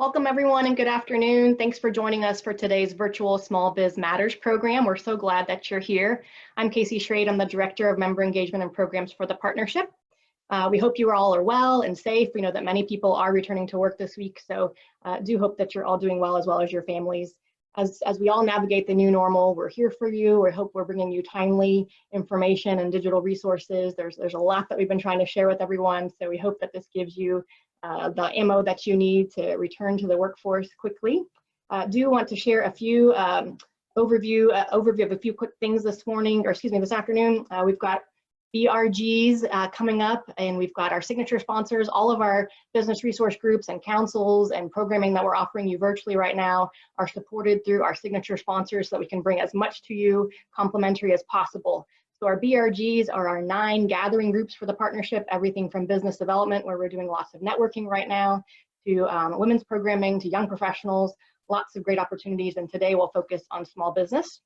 Welcome everyone and good afternoon. Thanks for joining us for today's virtual Small Biz Matters program. We're so glad that you're here. I'm Casey Schrade. I'm the Director of Member Engagement and Programs for the partnership. We hope you all are well and safe. We know that many people are returning to work this week, so do hope that you're all doing well as your families. As we all navigate the new normal, we're here for you. We hope we're bringing you timely information and digital resources. There's a lot that we've been trying to share with everyone, so we hope that this gives you the ammo that you need to return to the workforce quickly. Do want to share a few overview of a few quick things this afternoon. We've got BRGs coming up, and we've got our signature sponsors. All of our business resource groups and councils and programming that we're offering you virtually right now are supported through our signature sponsors so that we can bring as much to you complimentary as possible. So our BRGs are our 9 gathering groups for the partnership, everything from business development, where we're doing lots of networking right now, to women's programming, to young professionals, lots of great opportunities. And today we'll focus on small business.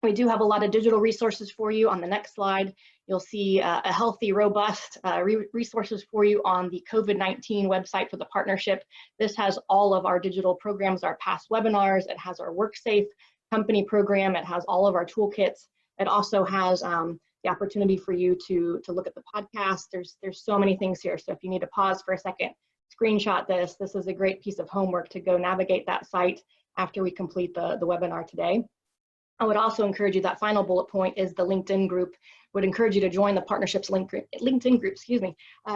We do have a lot of digital resources for you. On the next slide, you'll see a healthy, robust resources for you on the COVID-19 website for the partnership. This has all of our digital programs, our past webinars. It has our WorkSafe company program. It has all of our toolkits. It also has the opportunity for you to look at the podcast. There's so many things here. So if you need to pause for a second, screenshot this. This is a great piece of homework to go navigate that site after we complete the webinar today. I would also encourage you, that final bullet point is the LinkedIn group. Would encourage you to join the partnership's LinkedIn group,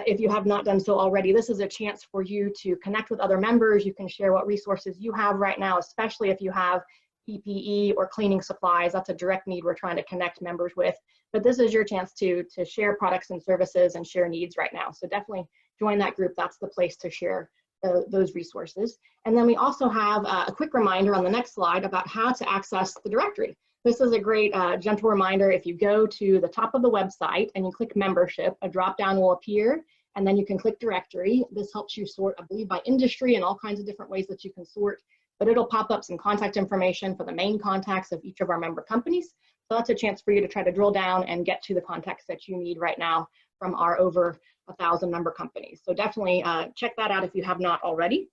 if you have not done so already. This is a chance for you to connect with other members. You can share what resources you have right now, especially if you have PPE or cleaning supplies. That's a direct need we're trying to connect members with. But this is your chance to share products and services and share needs right now. So definitely join that group. That's the place to share those resources. And then we also have a quick reminder on the next slide about how to access the directory. This is a great gentle reminder. If you go to the top of the website and you click membership, a drop down will appear, and then you can click directory. This helps you sort, I believe, by industry and all kinds of different ways that you can sort. But it'll pop up some contact information for the main contacts of each of our member companies. So that's a chance for you to try to drill down and get to the contacts that you need right now from our over 1,000 member companies. So definitely check that out if you have not already.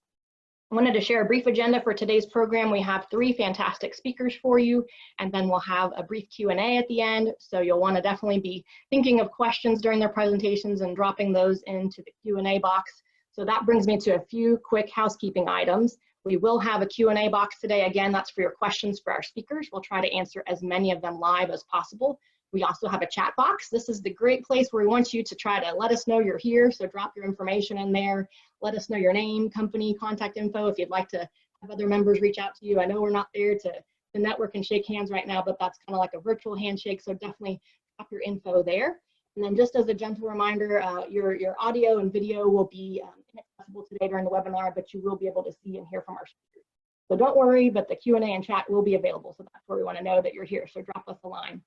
I wanted to share a brief agenda for today's program. We have 3 fantastic speakers for you, and then we'll have a brief Q&A at the end. So you'll want to definitely be thinking of questions during their presentations and dropping those into the Q&A box. So that brings me to a few quick housekeeping items. We will have a Q&A box today. Again, that's for your questions for our speakers. We'll try to answer as many of them live as possible. We also have a chat box. This is the great place where we want you to try to let us know you're here. So drop your information in there. Let us know your name, company, contact info if you'd like to have other members reach out to you. I know we're not there to network and shake hands right now, but that's kind of like a virtual handshake. So definitely drop your info there. And then just as a gentle reminder, your audio and video will be inaccessible today during the webinar, but you will be able to see and hear from our speakers. So don't worry, but the Q&A and chat will be available. So that's where we want to know that you're here. So drop us a line.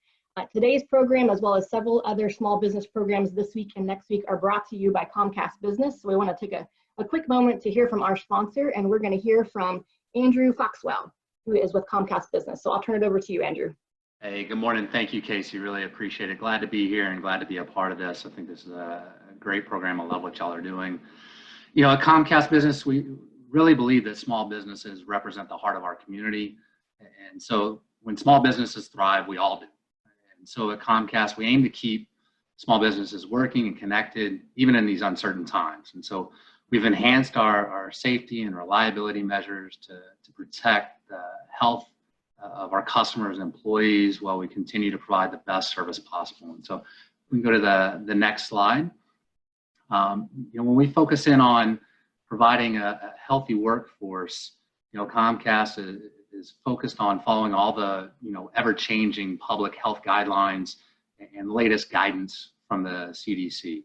Today's program, as well as several other small business programs this week and next week, are brought to you by Comcast Business. So we want to take a quick moment to hear from our sponsor, and we're going to hear from Andrew Foxwell, who is with Comcast Business. So I'll turn it over to you, Andrew. Hey, good morning. Thank you, Casey. Really appreciate it. Glad to be here and glad to be a part of this. I think this is a great program. I love what y'all are doing. You know, at Comcast Business, we really believe that small businesses represent the heart of our community. And so when small businesses thrive, we all do. And so at Comcast, we aim to keep small businesses working and connected, even in these uncertain times. And so we've enhanced our safety and reliability measures to protect the health of our customers and employees while we continue to provide the best service possible. And so we can go to the next slide. You know, when we focus in on providing a healthy workforce, you know, Comcast is focused on following all the, you know, ever-changing public health guidelines and latest guidance from the CDC.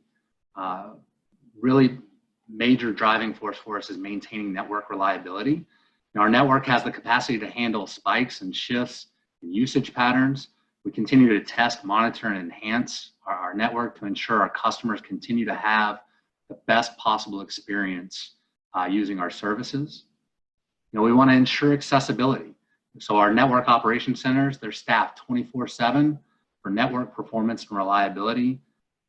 Really major driving force for us is maintaining network reliability. Now, our network has the capacity to handle spikes and shifts in usage patterns. We continue to test, monitor, and enhance our network to ensure our customers continue to have the best possible experience using our services. You know, we want to ensure accessibility. So our network operation centers, they're staffed 24/7 for network performance and reliability.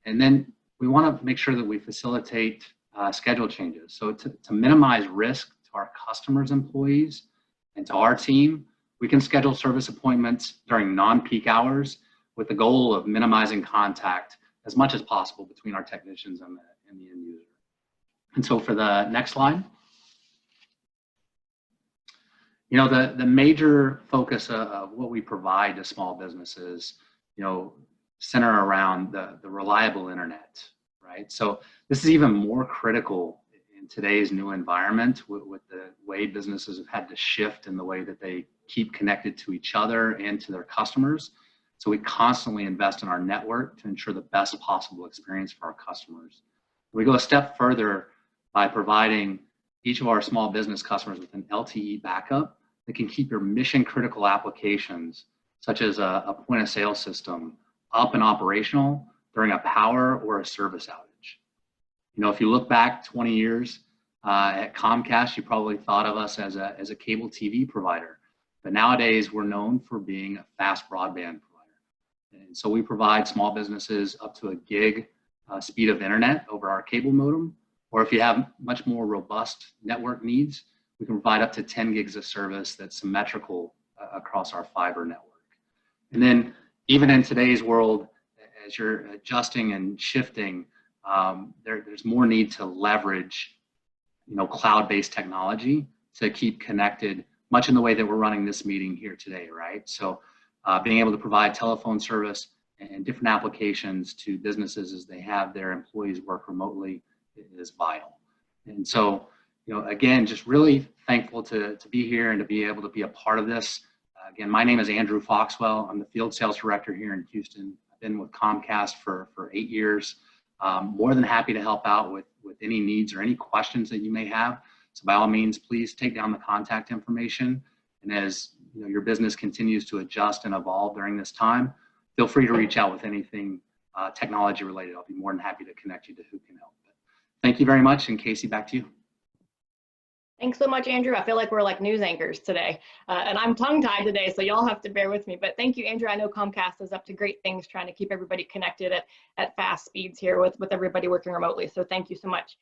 And then we want to make sure that we facilitate schedule changes. So to minimize risk to our customers' employees and to our team, we can schedule service appointments during non-peak hours with the goal of minimizing contact as much as possible between our technicians and the end user. And so for the next slide, you know, the major focus of what we provide to small businesses, you know, center around the reliable internet, right? So this is even more critical in today's new environment with the way businesses have had to shift in the way that they keep connected to each other and to their customers. So we constantly invest in our network to ensure the best possible experience for our customers. We go a step further by providing each of our small business customers with an LTE backup that can keep your mission critical applications, such as a point of sale system, up and operational during a power or a service outage. You know, if you look back 20 years at Comcast, you probably thought of us as a cable TV provider, but nowadays we're known for being a fast broadband provider. And so we provide small businesses up to a gig speed of internet over our cable modem, or if you have much more robust network needs, we can provide up to 10 gigs of service that's symmetrical across our fiber network. And then even in today's world, as you're adjusting and shifting, there's more need to leverage, you know, cloud-based technology to keep connected, much in the way that we're running this meeting here today, right? So being able to provide telephone service and different applications to businesses as they have their employees work remotely is vital. And so, you know, again, just really thankful to be here and to be able to be a part of this. Again, my name is Andrew Foxwell. I'm the field sales director here in Houston. I've been with Comcast for 8 years. More than happy to help out with any needs or any questions that you may have. So by all means, please take down the contact information. And as you know, your business continues to adjust and evolve during this time, feel free to reach out with anything technology related. I'll be more than happy to connect you to who can help. But thank you very much. And Casey, back to you. Thanks so much, Andrew. I feel like we're like news anchors today. And I'm tongue-tied today, so y'all have to bear with me. But thank you, Andrew. I know Comcast is up to great things trying to keep everybody connected at fast speeds here with everybody working remotely. So thank you so much.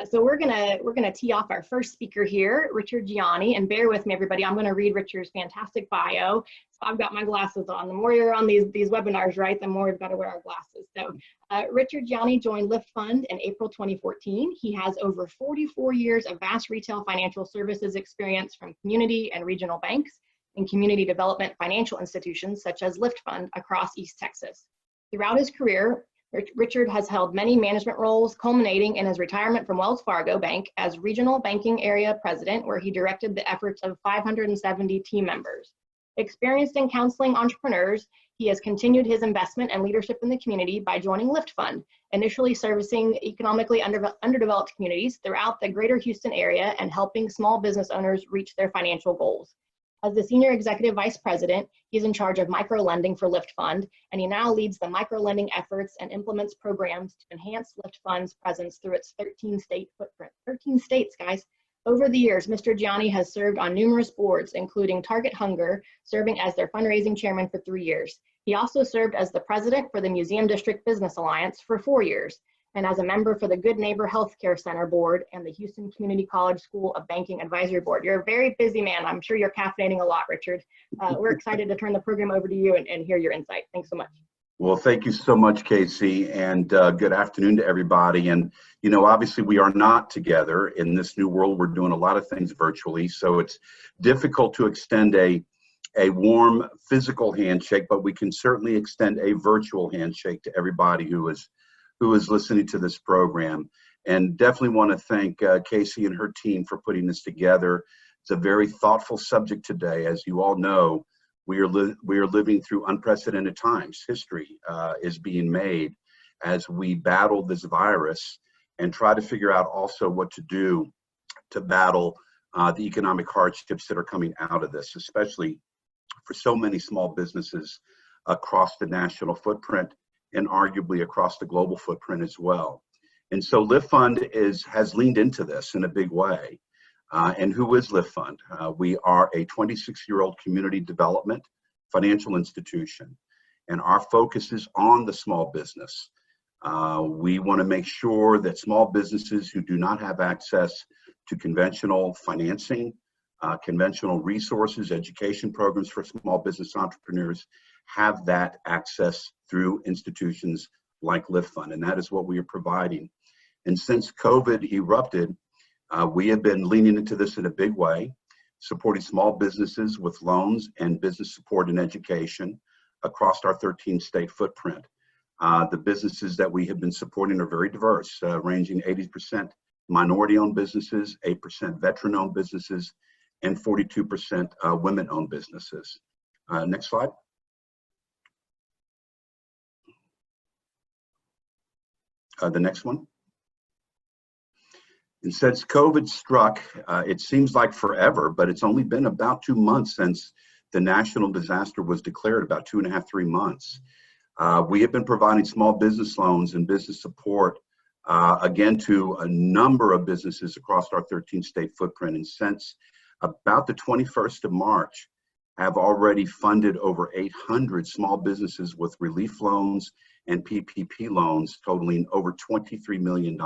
So we're gonna tee off our first speaker here, Richard Gianni, and bear with me, everybody. I'm gonna read Richard's fantastic bio. So I've got my glasses on. The more you're on these webinars, right, the more we've got to wear our glasses. So Richard Gianni joined LiftFund in April 2014. He has over 44 years of vast retail financial services experience from community and regional banks and community development financial institutions such as LiftFund across East Texas. Throughout his career, Richard has held many management roles, culminating in his retirement from Wells Fargo Bank as Regional Banking Area President, where he directed the efforts of 570 team members. Experienced in counseling entrepreneurs, he has continued his investment and leadership in the community by joining LiftFund, initially servicing economically underdeveloped communities throughout the greater Houston area and helping small business owners reach their financial goals. As the Senior Executive Vice President, he's in charge of micro-lending for LiftFund, and he now leads the micro-lending efforts and implements programs to enhance LiftFund's presence through its 13-state footprint. 13 states, guys. Over the years, Mr. Gianni has served on numerous boards, including Target Hunger, serving as their fundraising chairman for 3 years. He also served as the president for the Museum District Business Alliance for 4 years, and as a member for the Good Neighbor Healthcare Center Board and the Houston Community College School of Banking Advisory Board. You're a very busy man. I'm sure you're caffeinating a lot, Richard. We're excited to turn the program over to you and hear your insight. Thanks so much. Well, thank you so much, Casey, and good afternoon to everybody. And, you know, obviously we are not together in this new world. We're doing a lot of things virtually, so it's difficult to extend a warm physical handshake, but we can certainly extend a virtual handshake to everybody who is listening to this program. And definitely want to thank Casey and her team for putting this together. It's a very thoughtful subject today. As you all know, we are living through unprecedented times. History is being made as we battle this virus and try to figure out also what to do to battle the economic hardships that are coming out of this, especially for so many small businesses across the national footprint and arguably across the global footprint as well. And so LiftFund has leaned into this in a big way. And who is LiftFund? We are a 26-year-old community development financial institution, and our focus is on the small business. We want to make sure that small businesses who do not have access to conventional financing, conventional resources, education programs for small business entrepreneurs, have that access through institutions like LiftFund, and that is what we are providing. And since COVID erupted, we have been leaning into this in a big way, supporting small businesses with loans and business support and education across our 13-state footprint. The businesses that we have been supporting are very diverse, ranging 80% minority-owned businesses, 8% veteran-owned businesses, and 42% women-owned businesses. Next slide. The next one. And since COVID struck, it seems like forever, but it's only been about 2 months since the national disaster was declared, about 2.5, 3 months. We have been providing small business loans and business support, again, to a number of businesses across our 13-state footprint. And since about the 21st of March, have already funded over 800 small businesses with relief loans and PPP loans totaling over $23 million.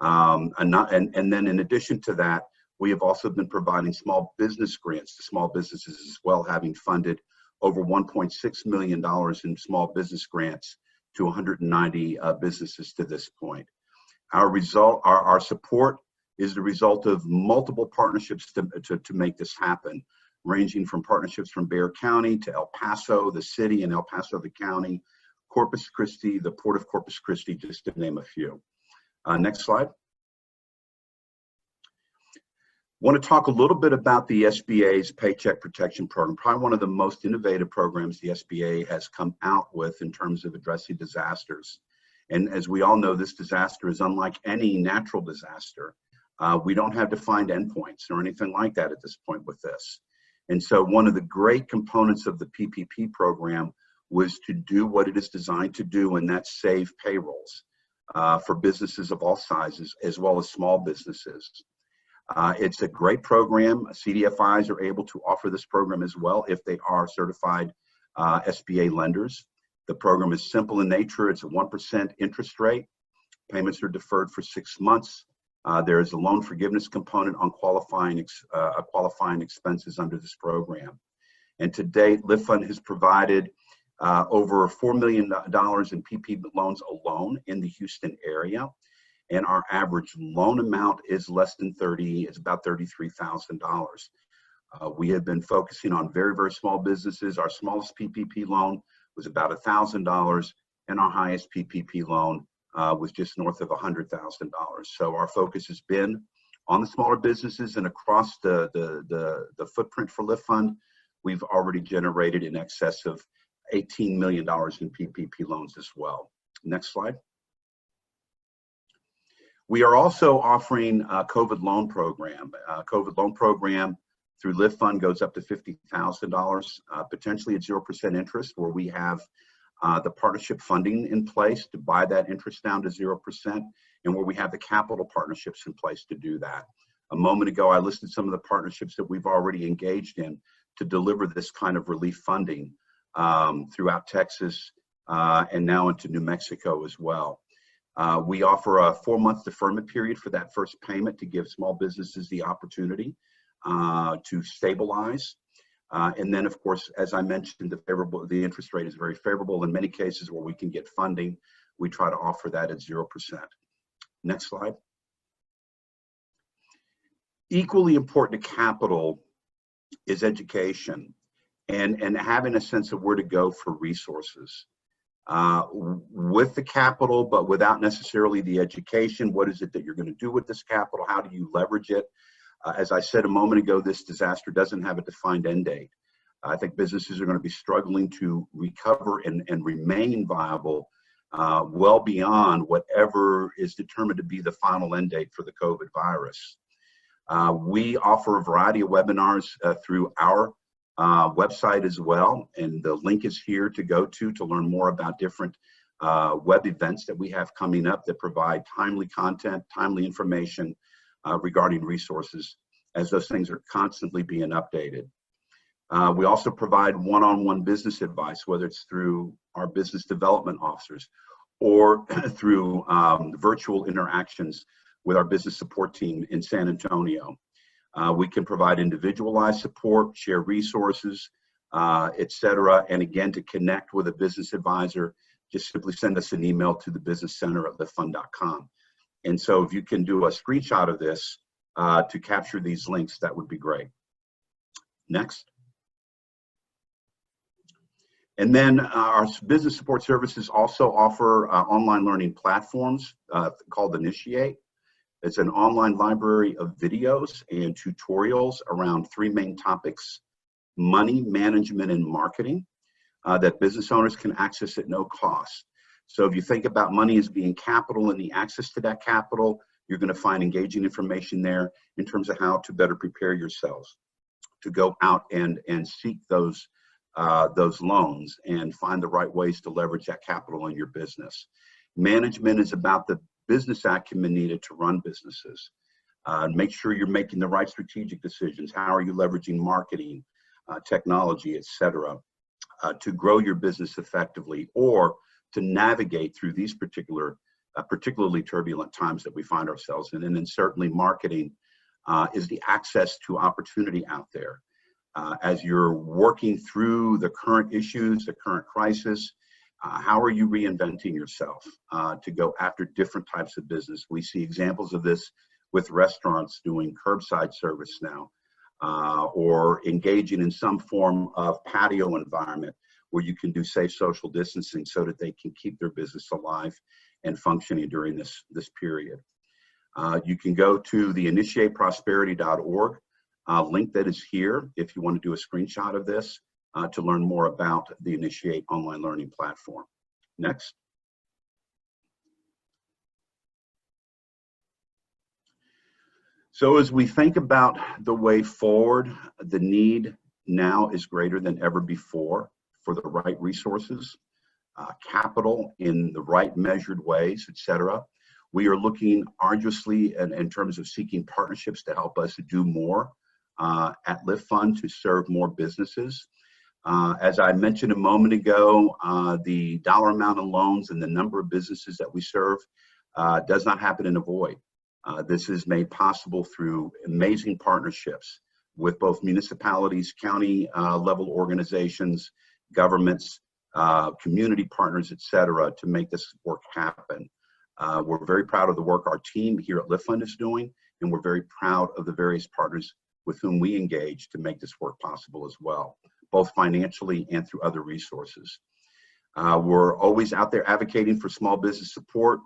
And then in addition to that, we have also been providing small business grants to small businesses as well, having funded over $1.6 million in small business grants to 190 businesses to this point. Our support is the result of multiple partnerships to make this happen, ranging from partnerships from Bexar County to El Paso, the city, and El Paso, the county, Corpus Christi, the Port of Corpus Christi, just to name a few. Next slide. Want to talk a little bit about the SBA's Paycheck Protection Program, probably one of the most innovative programs the SBA has come out with in terms of addressing disasters. And as we all know, this disaster is unlike any natural disaster. We don't have defined endpoints or anything like that at this point with this. And so one of the great components of the PPP program was to do what it is designed to do, and that's save payrolls for businesses of all sizes, as well as small businesses. It's a great program. CDFIs are able to offer this program as well if they are certified SBA lenders. The program is simple in nature. It's a 1% interest rate. Payments are deferred for 6 months. There is a loan forgiveness component on qualifying expenses under this program. And to date, LiftFund has provided over $4 million in PPP loans alone in the Houston area. And our average loan amount is less than it's about $33,000. We have been focusing on very, very small businesses. Our smallest PPP loan was about $1,000, and our highest PPP loan was just north of $100,000. So our focus has been on the smaller businesses, and across the footprint for LiftFund, we've already generated in excess of $18 million in PPP loans as well. Next slide. We are also offering a COVID loan program. COVID loan program through LiftFund goes up to $50,000, potentially at 0% interest, where we have the partnership funding in place to buy that interest down to 0%, and where we have the capital partnerships in place to do that. A moment ago, I listed some of the partnerships that we've already engaged in to deliver this kind of relief funding throughout Texas and now into New Mexico as well. We offer a 4-month deferment period for that first payment to give small businesses the opportunity to stabilize. And then, of course, as I mentioned, the interest rate is very favorable. In many cases where we can get funding, we try to offer that at 0%. Next slide. Equally important to capital is education and having a sense of where to go for resources. With the capital, but without necessarily the education, what is it that you're going to do with this capital? How do you leverage it? As I said a moment ago, this disaster doesn't have a defined end date. I think businesses are going to be struggling to recover and remain viable well beyond whatever is determined to be the final end date for the COVID virus. We offer a variety of webinars through our website as well, and the link is here to go to learn more about different web events that we have coming up that provide timely content, timely information regarding resources, as those things are constantly being updated. We also provide one-on-one business advice, whether it's through our business development officers or through virtual interactions with our business support team in San Antonio. We can provide individualized support, share resources, etc. And again, to connect with a business advisor, just simply send us an email to the business center at liftfund.com. And so if you can do a screenshot of this to capture these links, that would be great. Next. And then our business support services also offer online learning platforms called Initiate. It's an online library of videos and tutorials around three main topics: money, management, and marketing, that business owners can access at no cost. So if you think about money as being capital and the access to that capital, you're going to find engaging information there in terms of how to better prepare yourselves to go out and seek those loans and find the right ways to leverage that capital in your business. Management is about the business acumen needed to run businesses. Make sure you're making the right strategic decisions. How are you leveraging marketing, technology, etc., to grow your business effectively or to navigate through these particularly turbulent times that we find ourselves in. And then certainly marketing is the access to opportunity out there. As you're working through the current issues, the current crisis, how are you reinventing yourself to go after different types of business? We see examples of this with restaurants doing curbside service now, or engaging in some form of patio environment where you can do safe social distancing so that they can keep their business alive and functioning during this period. You can go to the initiateprosperity.org link that is here if you want to do a screenshot of this to learn more about the Initiate online learning platform. Next. So as we think about the way forward, the need now is greater than ever before for the right resources, capital in the right measured ways, etc. We are looking arduously in terms of seeking partnerships to help us do more at LiftFund to serve more businesses. As I mentioned a moment ago, the dollar amount of loans and the number of businesses that we serve does not happen in a void. This is made possible through amazing partnerships with both municipalities, county level organizations, governments, community partners, etc., to make this work happen. We're very proud of the work our team here at LiftFund is doing, and we're very proud of the various partners with whom we engage to make this work possible as well, both financially and through other resources. We're always out there advocating for small business support,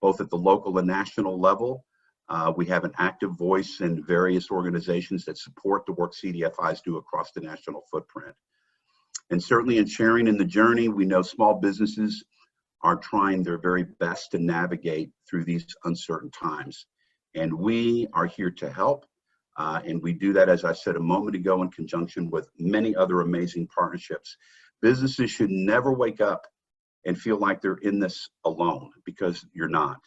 both at the local and national level. We have an active voice in various organizations that support the work CDFIs do across the national footprint. And certainly in sharing in the journey, we know small businesses are trying their very best to navigate through these uncertain times. And we are here to help. And we do that, as I said a moment ago, in conjunction with many other amazing partnerships. Businesses should never wake up and feel like they're in this alone, because you're not.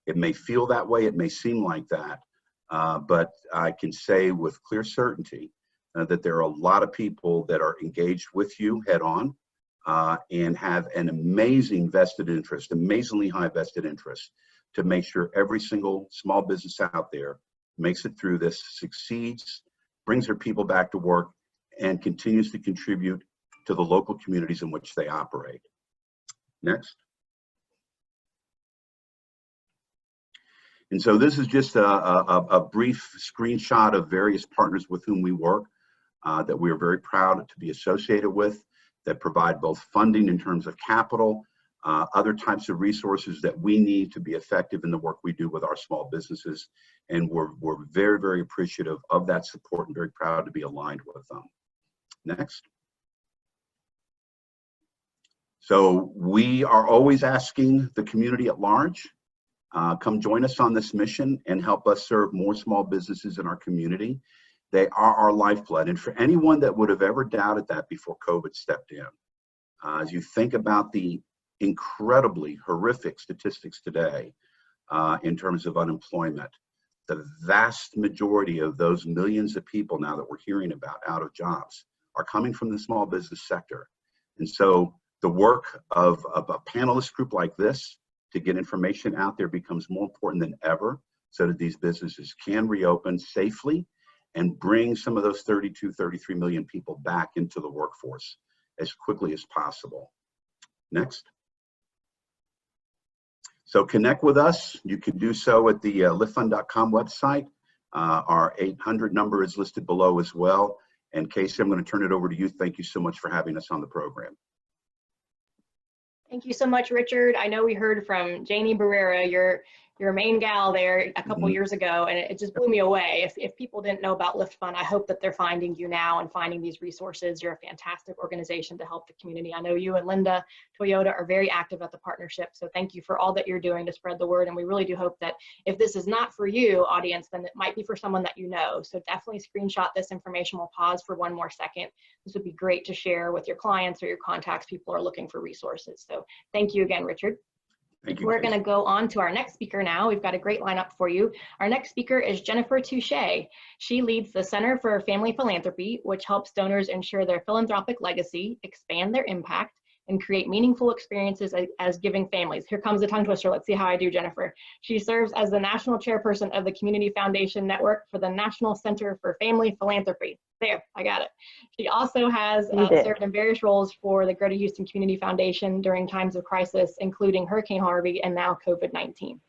It may feel that way, it may seem like that, but I can say with clear certainty that there are a lot of people that are engaged with you head on and have an amazing vested interest, amazingly high vested interest, to make sure every single small business out there makes it through this, succeeds, brings their people back to work, and continues to contribute to the local communities in which they operate. Next. And so this is just a brief screenshot of various partners with whom we work that we are very proud to be associated with, that provide both funding in terms of capital, other types of resources that we need to be effective in the work we do with our small businesses. And we're very, very appreciative of that support and very proud to be aligned with them. Next. So we are always asking the community at large, come join us on this mission and help us serve more small businesses in our community. They are our lifeblood. And for anyone that would have ever doubted that before COVID stepped in, as you think about the incredibly horrific statistics today in terms of unemployment, the vast majority of those millions of people now that we're hearing about out of jobs are coming from the small business sector. And so the work of a panelist group like this to get information out there becomes more important than ever, so that these businesses can reopen safely and bring some of those 32, 33 million people back into the workforce as quickly as possible. Next. So connect with us. You can do so at the liftfund.com website. Our 800 number is listed below as well. And Casey, I'm going to turn it over to you. Thank you so much for having us on the program. Thank you so much, Richard. I know we heard from Gianni Barrera, your main gal there a couple years ago, and it just blew me away. If people didn't know about LiftFund, I hope that they're finding you now and finding these resources. You're a fantastic organization to help the community. I know you and Linda Toyota are very active at the partnership, so thank you for all that you're doing to spread the word. And we really do hope that if this is not for you, audience, then it might be for someone that you know. So definitely screenshot this information. We'll pause for one more second. This would be great to share with your clients or your contacts. People are looking for resources. So thank you again, Richard. Thank you. We're going to go on to our next speaker now. We've got a great lineup for you. Our next speaker is Jennifer Touchet. She leads the Center for Family Philanthropy, which helps donors ensure their philanthropic legacy, expand their impact, and create meaningful experiences as giving families. Here comes a tongue twister. Let's see how I do, Jennifer. She serves as the national chairperson of the Community Foundation Network for the National Center for Family Philanthropy. There, I got it. She also has served in various roles for the Greater Houston Community Foundation during times of crisis, including Hurricane Harvey and now COVID-19.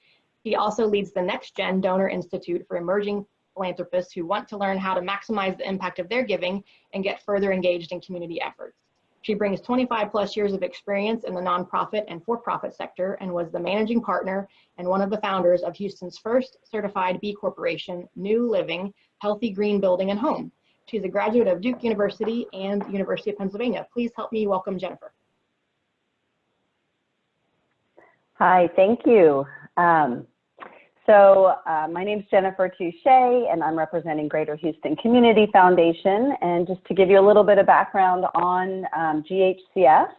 She also leads the Next Gen Donor Institute for emerging philanthropists who want to learn how to maximize the impact of their giving and get further engaged in community efforts. She brings 25+ years of experience in the nonprofit and for-profit sector and was the managing partner and one of the founders of Houston's first certified B Corporation, New Living, Healthy Green Building and Home. She's a graduate of Duke University and University of Pennsylvania. Please help me welcome Jennifer. Hi, thank you. My name is Jennifer Touchet, and I'm representing Greater Houston Community Foundation. And just to give you a little bit of background on GHCF,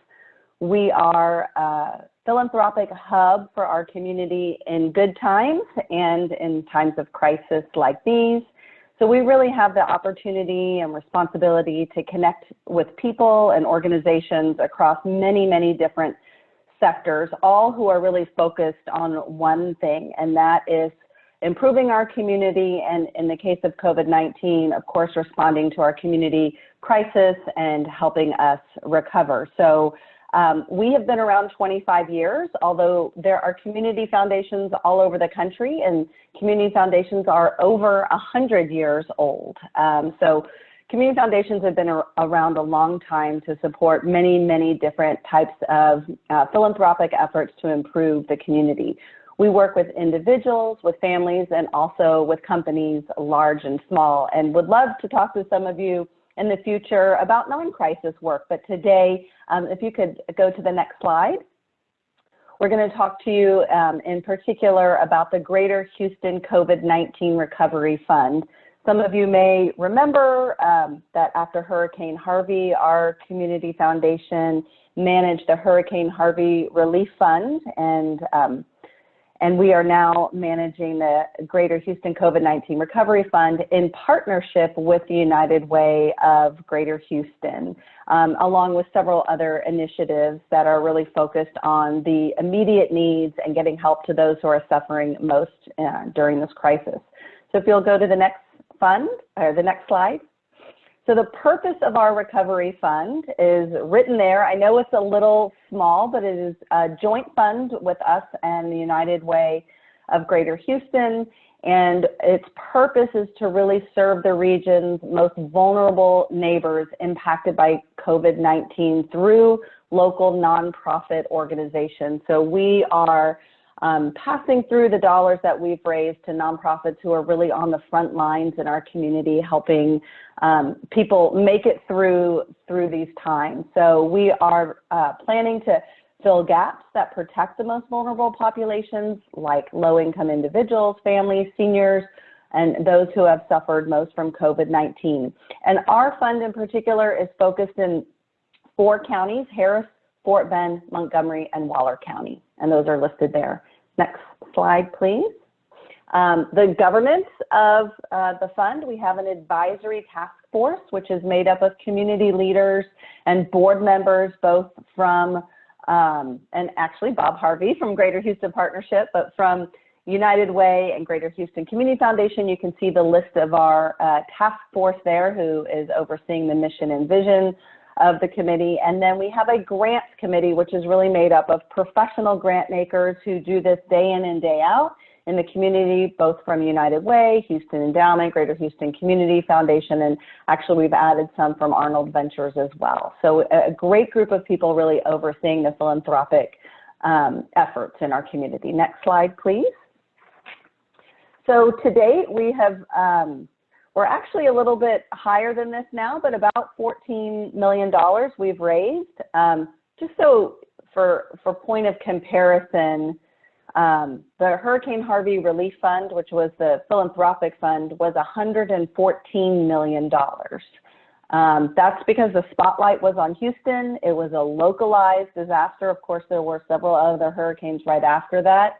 we are a philanthropic hub for our community in good times and in times of crisis like these. So we really have the opportunity and responsibility to connect with people and organizations across many, many different sectors, all who are really focused on one thing, and that is improving our community, and in the case of COVID-19, of course, responding to our community crisis and helping us recover. So we have been around 25 years, although there are community foundations all over the country, and community foundations are over 100 years old. So community foundations have been around a long time to support many, many different types of philanthropic efforts to improve the community. We work with individuals, with families, and also with companies large and small, and would love to talk to some of you in the future about non-crisis work. But today, if you could go to the next slide, we're going to talk to you in particular about the Greater Houston COVID-19 Recovery Fund. Some of you may remember that after Hurricane Harvey, our community foundation managed the Hurricane Harvey Relief Fund, and we are now managing the Greater Houston COVID-19 Recovery Fund in partnership with the United Way of Greater Houston, along with several other initiatives that are really focused on the immediate needs and getting help to those who are suffering most during this crisis. So if you'll go to the next fund, or the next slide. So the purpose of our recovery fund is written there. I know it's a little small, but it is a joint fund with us and the United Way of Greater Houston. And its purpose is to really serve the region's most vulnerable neighbors impacted by COVID-19 through local nonprofit organizations. So we are passing through the dollars that we've raised to nonprofits who are really on the front lines in our community, helping people make it through these times. So we are planning to fill gaps that protect the most vulnerable populations, like low-income individuals, families, seniors, and those who have suffered most from COVID-19. And our fund in particular is focused in 4 counties: Harris, Fort Bend, Montgomery, and Waller County, and those are listed there. Next slide, please. The governance of the fund, we have an advisory task force, which is made up of community leaders and board members, both from, and actually Bob Harvey from Greater Houston Partnership, but from United Way and Greater Houston Community Foundation. You can see the list of our task force there who is overseeing the mission and vision of the committee. And then we have a grants committee, which is really made up of professional grant makers who do this day in and day out in the community, both from United Way, Houston Endowment, Greater Houston Community Foundation, and actually we've added some from Arnold Ventures as well. So a great group of people really overseeing the philanthropic efforts in our community. Next slide, please. So to date, we have, we're actually a little bit higher than this now, but about $14 million we've raised. Just so for point of comparison, the Hurricane Harvey Relief Fund, which was the philanthropic fund, was $114 million. That's because the spotlight was on Houston. It was a localized disaster. Of course, there were several other hurricanes right after that.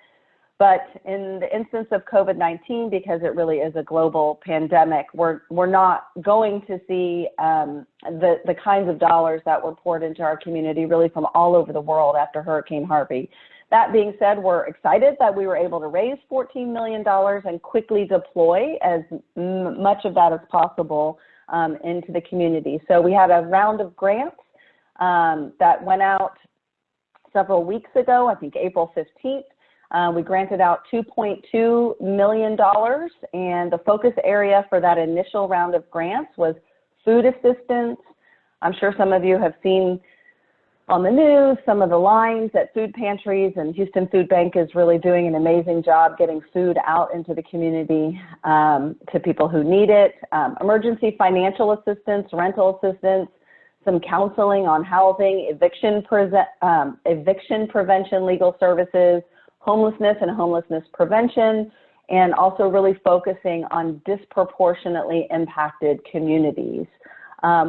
But in the instance of COVID-19, because it really is a global pandemic, we're not going to see the kinds of dollars that were poured into our community really from all over the world after Hurricane Harvey. That being said, we're excited that we were able to raise $14 million and quickly deploy as much of that as possible into the community. So we had a round of grants that went out several weeks ago, I think April 15th. We granted out $2.2 million, and the focus area for that initial round of grants was food assistance. I'm sure some of you have seen on the news some of the lines at food pantries, and Houston Food Bank is really doing an amazing job getting food out into the community to people who need it. Emergency financial assistance, rental assistance, some counseling on housing, eviction prevention, legal services, homelessness and homelessness prevention, and also really focusing on disproportionately impacted communities.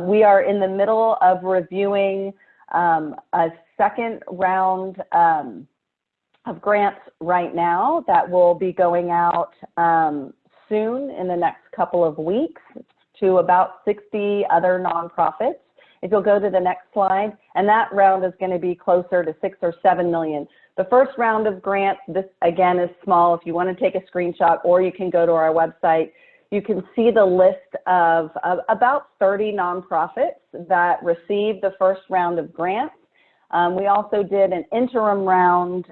We are in the middle of reviewing a second round of grants right now that will be going out soon in the next couple of weeks to about 60 other nonprofits. If you'll go to the next slide, and that round is going to be closer to 6 or 7 million. The first round of grants, this again is small. If you want to take a screenshot, or you can go to our website, you can see the list of about 30 nonprofits that received the first round of grants. We also did an interim round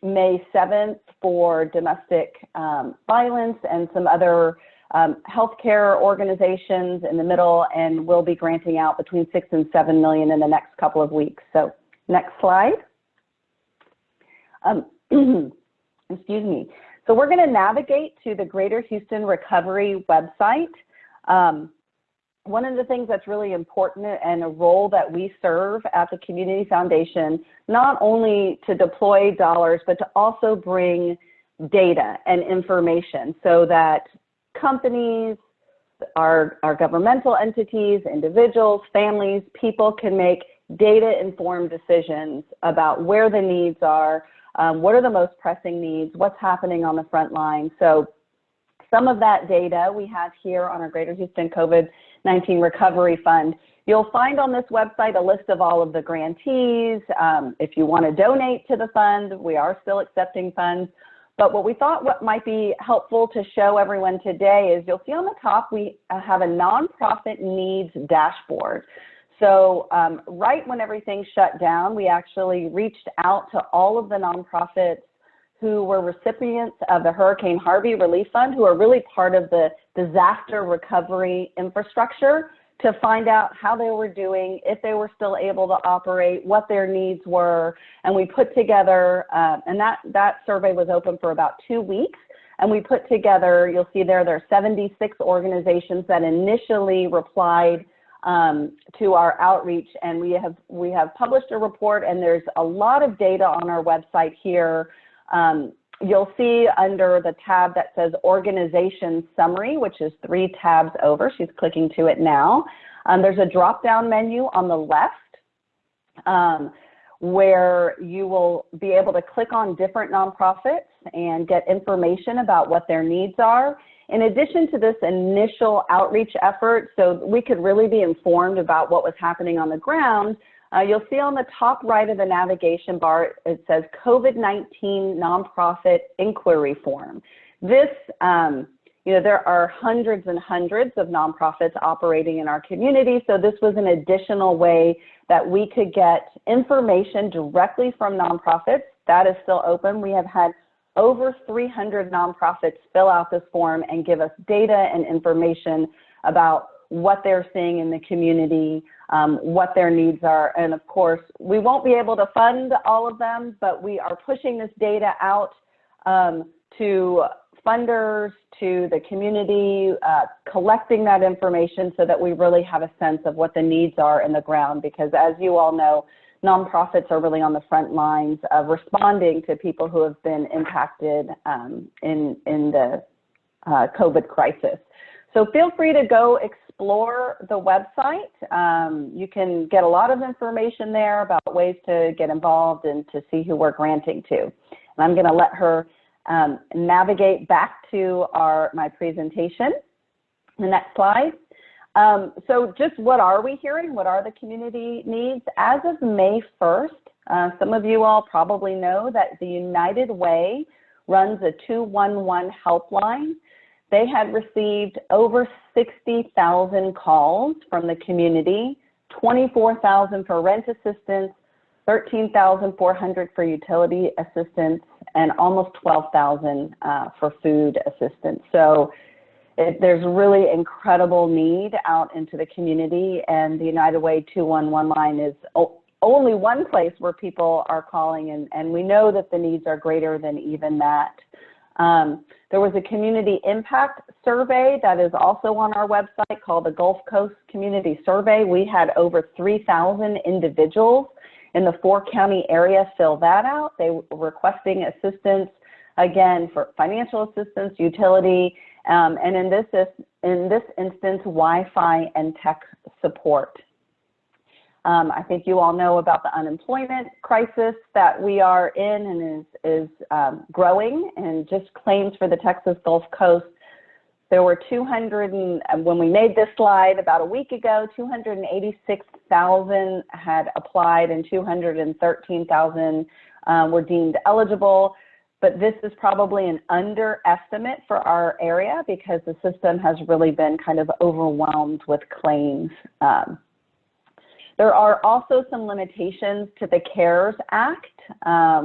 May 7th for domestic violence and some other healthcare organizations in the middle, and we'll be granting out between 6 and 7 million in the next couple of weeks. So next slide. Excuse me. So we're going to navigate to the Greater Houston Recovery website. One of the things that's really important and a role that we serve at the Community Foundation, not only to deploy dollars, but to also bring data and information so that companies, our governmental entities, individuals, families, people can make data-informed decisions about where the needs are, what are the most pressing needs, what's happening on the front line. So some of that data we have here on our Greater Houston COVID-19 Recovery Fund. You'll find on this website a list of all of the grantees. If you want to donate to the fund, we are still accepting funds. But what we thought what might be helpful to show everyone today is you'll see on the top we have a nonprofit needs dashboard. So right when everything shut down, we actually reached out to all of the nonprofits who were recipients of the Hurricane Harvey Relief Fund, who are really part of the disaster recovery infrastructure, to find out how they were doing, if they were still able to operate, what their needs were. And we put together, and that survey was open for about 2 weeks. And we put together, you'll see there are 76 organizations that initially replied to our outreach, and we have published a report, and there's a lot of data on our website here. You'll see under the tab that says Organization Summary, which is 3 tabs over. She's clicking to it now. There's a drop-down menu on the left where you will be able to click on different nonprofits and get information about what their needs are. In addition to this initial outreach effort, so we could really be informed about what was happening on the ground, You'll see on the top right of the navigation bar, it says COVID-19 Nonprofit Inquiry Form. This, there are hundreds and hundreds of nonprofits operating in our community, so this was an additional way that we could get information directly from nonprofits. That is still open. We have had over 300 nonprofits fill out this form and give us data and information about what they're seeing in the community, what their needs are. And of course, we won't be able to fund all of them, but we are pushing this data out to funders, to the community, collecting that information so that we really have a sense of what the needs are in the ground. Because as you all know, nonprofits are really on the front lines of responding to people who have been impacted in the COVID crisis. So feel free to go explore the website. You can get a lot of information there about ways to get involved and to see who we're granting to. And I'm going to let her navigate back to my presentation. The next slide. So just what are we hearing? What are the community needs? As of May 1st, some of you all probably know that the United Way runs a 211 helpline. They had received over 60,000 calls from the community, 24,000 for rent assistance, 13,400 for utility assistance, and almost 12,000 for food assistance. So there's really incredible need out into the community, and the United Way 211 line is only one place where people are calling, and we know that the needs are greater than even that. There was a community impact survey that is also on our website called the Gulf Coast Community Survey. We had over 3,000 individuals in the 4-county area fill that out. They were requesting assistance, again, for financial assistance, utility, and in this instance, Wi-Fi and tech support. I think you all know about the unemployment crisis that we are in and is growing, and just claims for the Texas Gulf Coast. There were 200, and when we made this slide about a week ago, 286,000 had applied and 213,000 were deemed eligible. But this is probably an underestimate for our area because the system has really been kind of overwhelmed with claims. There are also some limitations to the CARES Act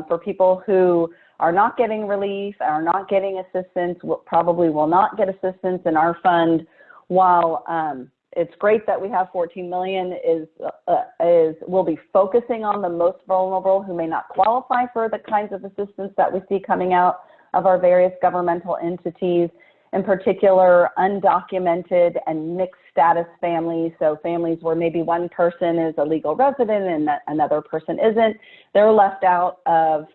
for people who are not getting relief, are not getting assistance, probably will not get assistance in our fund. While it's great that we have 14 million, we'll be focusing on the most vulnerable who may not qualify for the kinds of assistance that we see coming out of our various governmental entities, in particular undocumented and mixed status families. So families where maybe one person is a legal resident and another person isn't. They're left out of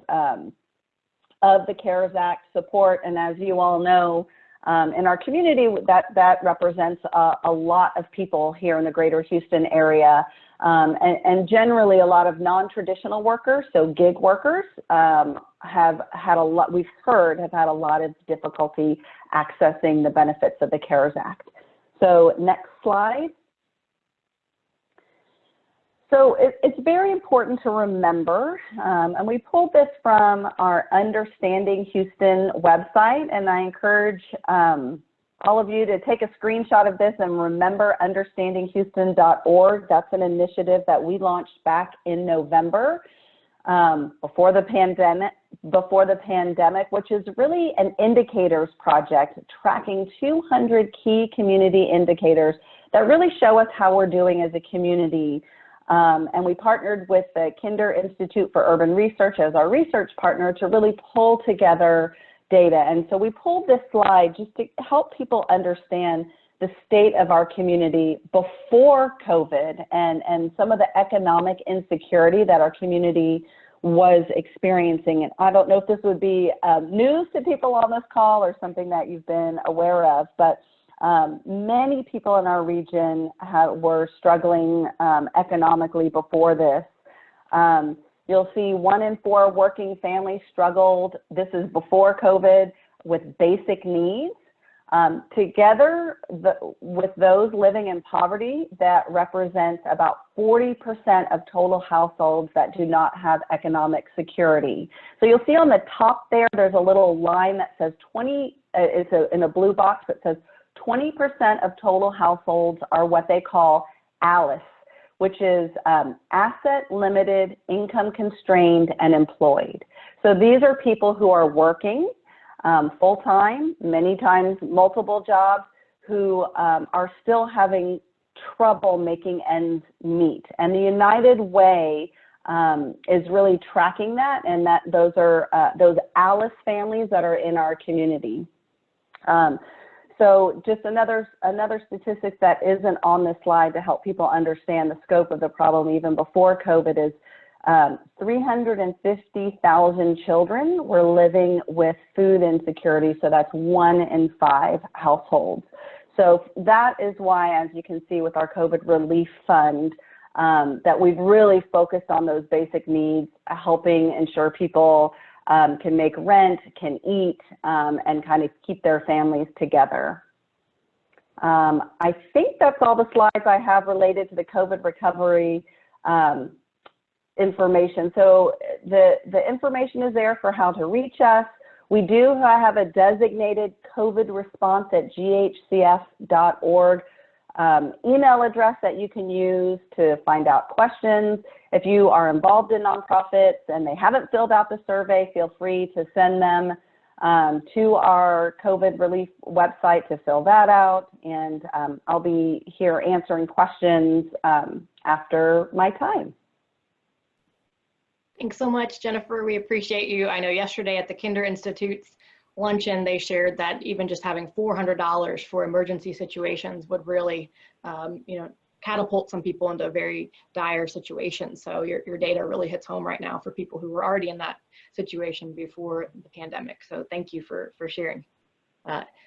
the CARES Act support. And as you all know, in our community, that represents a lot of people here in the greater Houston area, and generally a lot of non-traditional workers, so gig workers, have had a lot, we've heard, have had a lot of difficulty accessing the benefits of the CARES Act. So next slide. So it's very important to remember, and we pulled this from our Understanding Houston website, and I encourage all of you to take a screenshot of this and remember understandinghouston.org. That's an initiative that we launched back in November before the pandemic, which is really an indicators project tracking 200 key community indicators that really show us how we're doing as a community. And we partnered with the Kinder Institute for Urban Research as our research partner to really pull together data. And so we pulled this slide just to help people understand the state of our community before COVID and some of the economic insecurity that our community was experiencing. And I don't know if this would be news to people on this call or something that you've been aware of, but many people in our region were struggling economically before this. You'll see 1 in 4 working families struggled, this is before COVID, with basic needs. Together, with those living in poverty, that represents about 40% of total households that do not have economic security. So you'll see on the top there, there's a little line that says 20, in a blue box that says 20% of total households are what they call ALICE, which is asset limited, income constrained, and employed. So these are people who are working full-time, many times multiple jobs, who are still having trouble making ends meet. And the United Way is really tracking that, and that those are those ALICE families that are in our community. So just another statistic that isn't on this slide to help people understand the scope of the problem even before COVID is 350,000 children were living with food insecurity, so that's 1 in 5 households. So that is why, as you can see with our COVID relief fund, that we've really focused on those basic needs, helping ensure people can make rent, can eat, and kind of keep their families together. I think that's all the slides I have related to the COVID recovery information. So the information is there for how to reach us. We do have a designated COVID response at ghcf.org email address that you can use to find out questions. If you are involved in nonprofits and they haven't filled out the survey, feel free to send them to our COVID relief website to fill that out. And I'll be here answering questions after my time. Thanks so much, Jennifer. We appreciate you. I know yesterday at the Kinder Institute's luncheon, they shared that even just having $400 for emergency situations would really, catapult some people into a very dire situation. So your data really hits home right now for people who were already in that situation before the pandemic. So thank you for sharing.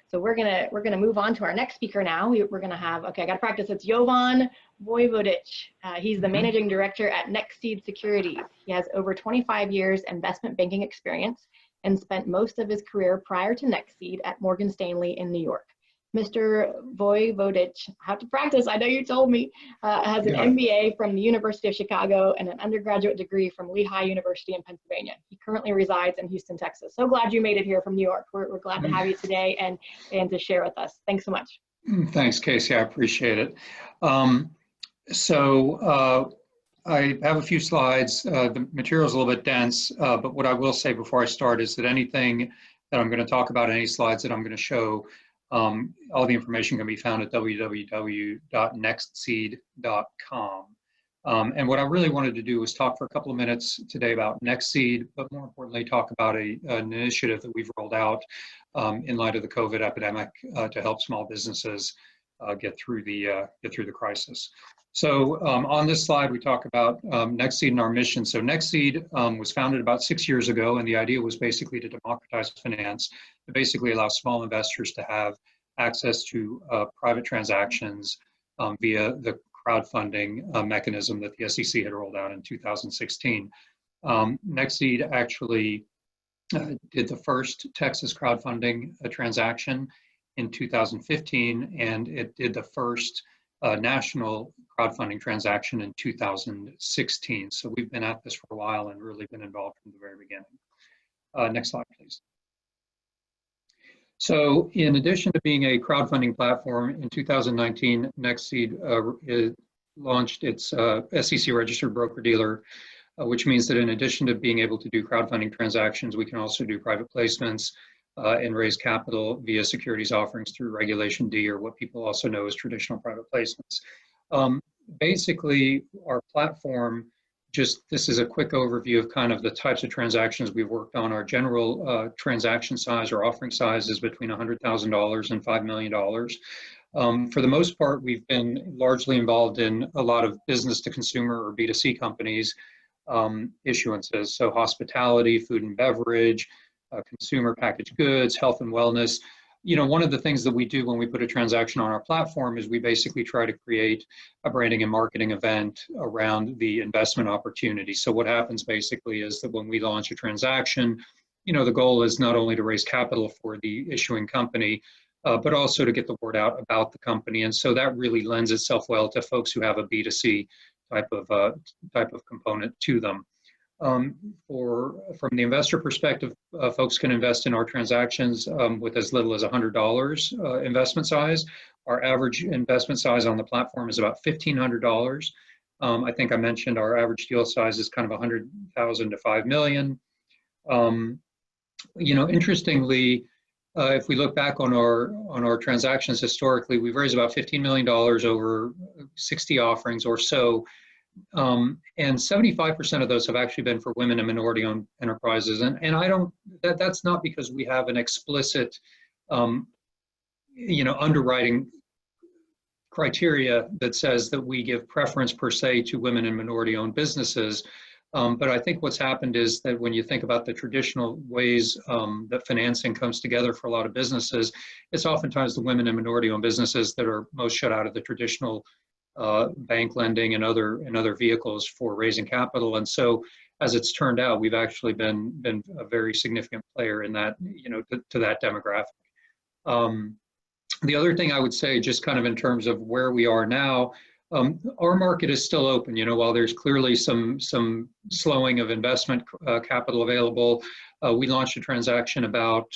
So we're gonna move on to our next speaker now. We're gonna have, okay, I gotta practice. It's Jovan Vojvodic. He's the managing director at NextSeed Securities. He has over 25 years investment banking experience and spent most of his career prior to NextSeed at Morgan Stanley in New York. Mr. Vojvodic, I have to practice, I know you told me, has an MBA from the University of Chicago and an undergraduate degree from Lehigh University in Pennsylvania. He currently resides in Houston, Texas. So glad you made it here from New York. We're glad to have you today and to share with us. Thanks so much. Thanks, Casey, I appreciate it. I have a few slides. The material is a little bit dense, but what I will say before I start is that anything that I'm going to talk about, any slides that I'm going to show, all the information can be found at www.nextseed.com. And what I really wanted to do was talk for a couple of minutes today about NextSeed, but more importantly, talk about an initiative that we've rolled out in light of the COVID epidemic to help small businesses get through the crisis. So on this slide, we talk about NextSeed and our mission. So NextSeed was founded about 6 years ago, and the idea was basically to democratize finance, to basically allow small investors to have access to private transactions via the crowdfunding mechanism that the SEC had rolled out in 2016. NextSeed actually did the first Texas crowdfunding transaction in 2015, and it did the first national crowdfunding transaction in 2016. So we've been at this for a while and really been involved from the very beginning. Next slide, please. So in addition to being a crowdfunding platform, in 2019, NextSeed launched its SEC registered broker-dealer, which means that in addition to being able to do crowdfunding transactions, we can also do private placements and raise capital via securities offerings through Regulation D, or what people also know as traditional private placements. Basically, our platform, this is a quick overview of kind of the types of transactions we've worked on. Our general transaction size or offering size is between $100,000 and $5 million. For the most part, we've been largely involved in a lot of business to consumer or B2C companies issuances. So hospitality, food and beverage, consumer packaged goods, health and wellness. You know, one of the things that we do when we put a transaction on our platform is we basically try to create a branding and marketing event around the investment opportunity. So what happens basically is that when we launch a transaction, you know, the goal is not only to raise capital for the issuing company, but also to get the word out about the company. And so that really lends itself well to folks who have a B2C type of component to them. From the investor perspective, folks can invest in our transactions with as little as $100 investment size. Our average investment size on the platform is about $1,500. I think I mentioned our average deal size is kind of 100,000 to 5 million. Interestingly, if we look back on our transactions historically, we've raised about $15 million over 60 offerings or so. And 75% of those have actually been for women and minority-owned enterprises. And that's not because we have an explicit, underwriting criteria that says that we give preference per se to women and minority-owned businesses. But I think what's happened is that when you think about the traditional ways that financing comes together for a lot of businesses, it's oftentimes the women and minority-owned businesses that are most shut out of the traditional bank lending and other vehicles for raising capital. And so, as it's turned out, we've actually been a very significant player in that, to that demographic. The other thing I would say, just kind of in terms of where we are now, our market is still open. While there's clearly some slowing of investment capital available, we launched a transaction about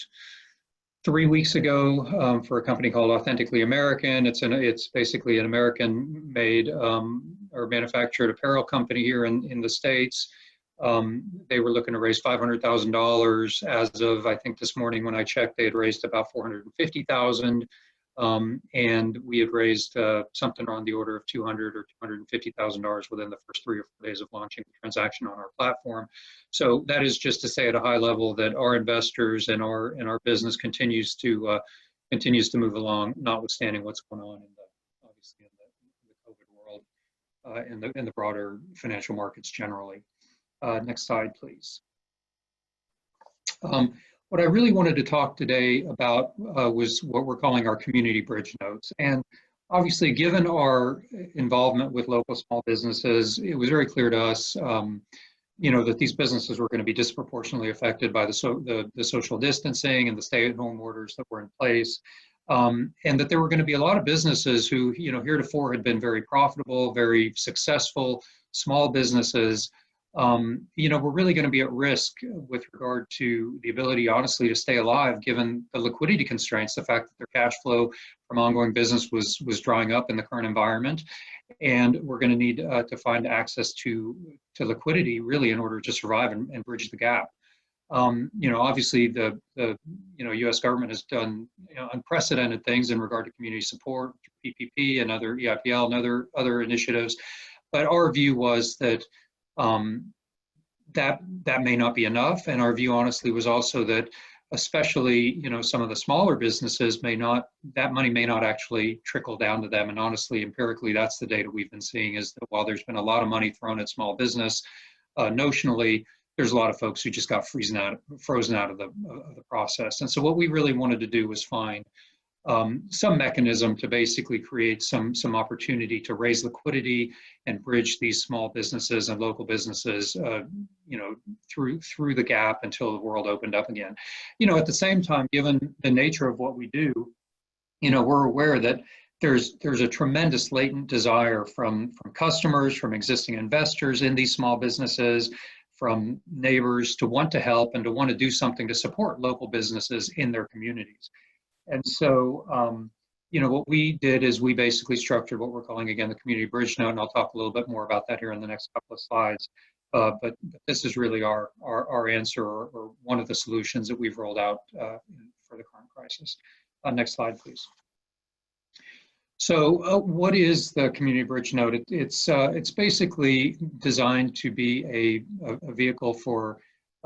3 weeks ago for a company called Authentically American. It's basically an American-made or manufactured apparel company here in the States. They were looking to raise $500,000. As of, I think this morning when I checked, they had raised about $450,000. And we had raised something on the order of $200,000 or $250,000 within the first 3 or 4 days of launching the transaction on our platform. So that is just to say at a high level that our investors and our business continues to move along, notwithstanding what's going on obviously in the COVID world, in the broader financial markets generally. Next slide, please. What I really wanted to talk today about was what we're calling our community bridge notes. And obviously, given our involvement with local small businesses, it was very clear to us, that these businesses were going to be disproportionately affected by the social distancing and the stay-at-home orders that were in place, and that there were going to be a lot of businesses who, heretofore had been very profitable, very successful, small businesses, we're really going to be at risk with regard to the ability, honestly, to stay alive, given the liquidity constraints, the fact that their cash flow from ongoing business was drying up in the current environment. And we're going to need to find access to liquidity, really, in order to survive and bridge the gap. Obviously, the U.S. government has done unprecedented things in regard to community support, PPP and other EIPL and other initiatives. But our view was that that may not be enough, and our view, honestly, was also that, especially some of the smaller businesses, that money may not actually trickle down to them. And honestly, empirically, that's the data we've been seeing, is that while there's been a lot of money thrown at small business, notionally, there's a lot of folks who just got frozen out of the process. And so what we really wanted to do was find some mechanism to basically create some opportunity to raise liquidity and bridge these small businesses and local businesses, through the gap until the world opened up again. At the same time, given the nature of what we do, we're aware that there's a tremendous latent desire from customers, from existing investors in these small businesses, from neighbors to want to help and to want to do something to support local businesses in their communities. And so, what we did is we basically structured what we're calling, again, the community bridge note, and I'll talk a little bit more about that here in the next couple of slides. But this is really our answer, or one of the solutions that we've rolled out for the current crisis. Next slide, please. So what is the community bridge note? It's basically designed to be a vehicle for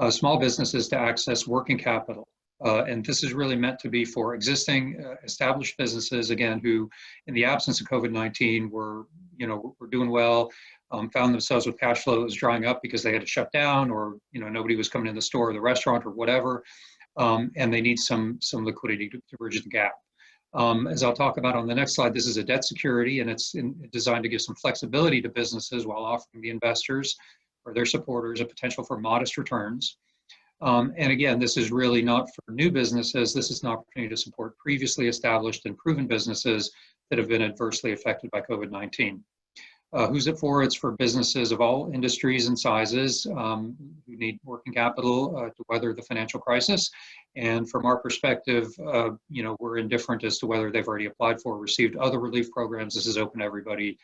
small businesses to access working capital. And this is really meant to be for existing established businesses, again, who, in the absence of COVID-19, were doing well, found themselves with cash flow that was drying up because they had to shut down, or nobody was coming in the store or the restaurant or whatever, and they need some liquidity to bridge the gap. As I'll talk about on the next slide, this is a debt security, and it's designed to give some flexibility to businesses while offering the investors or their supporters a potential for modest returns. And again, this is really not for new businesses. This is an opportunity to support previously established and proven businesses that have been adversely affected by COVID-19. Who's it for? It's for businesses of all industries and sizes who need working capital to weather the financial crisis. And from our perspective, we're indifferent as to whether they've already applied for or received other relief programs. This is open to everybody,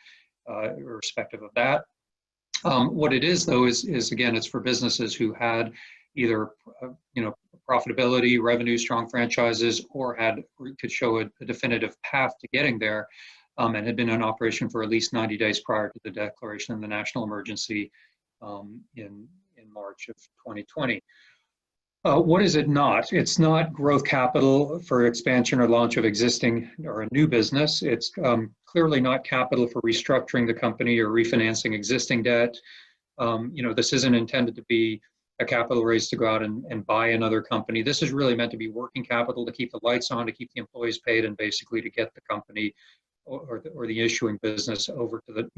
irrespective of that. What it is, though, is again, it's for businesses who had either profitability, revenue, strong franchises, or could show a definitive path to getting there, and had been in operation for at least 90 days prior to the declaration of the national emergency in March of 2020. What is it not? It's not growth capital for expansion or launch of existing or a new business. It's clearly not capital for restructuring the company or refinancing existing debt. This isn't intended to be a capital raise to go out and buy another company. This is really meant to be working capital to keep the lights on, to keep the employees paid, and basically to get the company or the issuing business over to the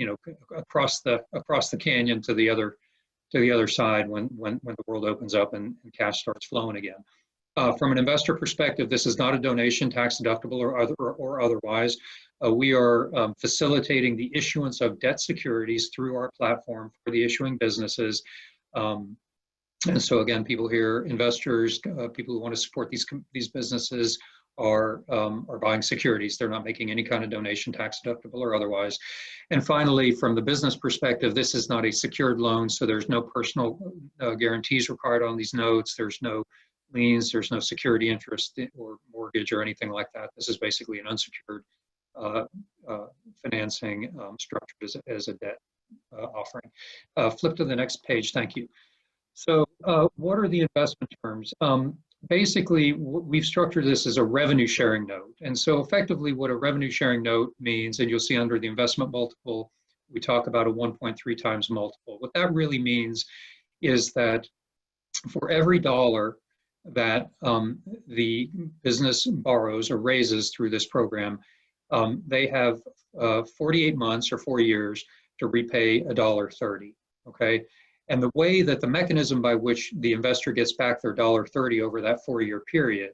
across the canyon to the other side when the world opens up and cash starts flowing again. From an investor perspective, this is not a donation, tax deductible or otherwise. We are facilitating the issuance of debt securities through our platform for the issuing businesses. And so again, people here, investors, people who want to support these businesses are buying securities. They're not making any kind of donation, tax deductible or otherwise. And finally, from the business perspective, this is not a secured loan, so there's no personal guarantees required on these notes. There's no liens, there's no security interest or mortgage or anything like that. This is basically an unsecured financing structured as a debt offering. Flip to the next page, thank you. So what are the investment terms? Basically, we've structured this as a revenue sharing note. And so effectively what a revenue sharing note means, and you'll see under the investment multiple, we talk about a 1.3 times multiple. What that really means is that for every dollar that the business borrows or raises through this program, they have 48 months or 4 years to repay $1.30, okay? And the way that the mechanism by which the investor gets back their $1.30 over that 4-year period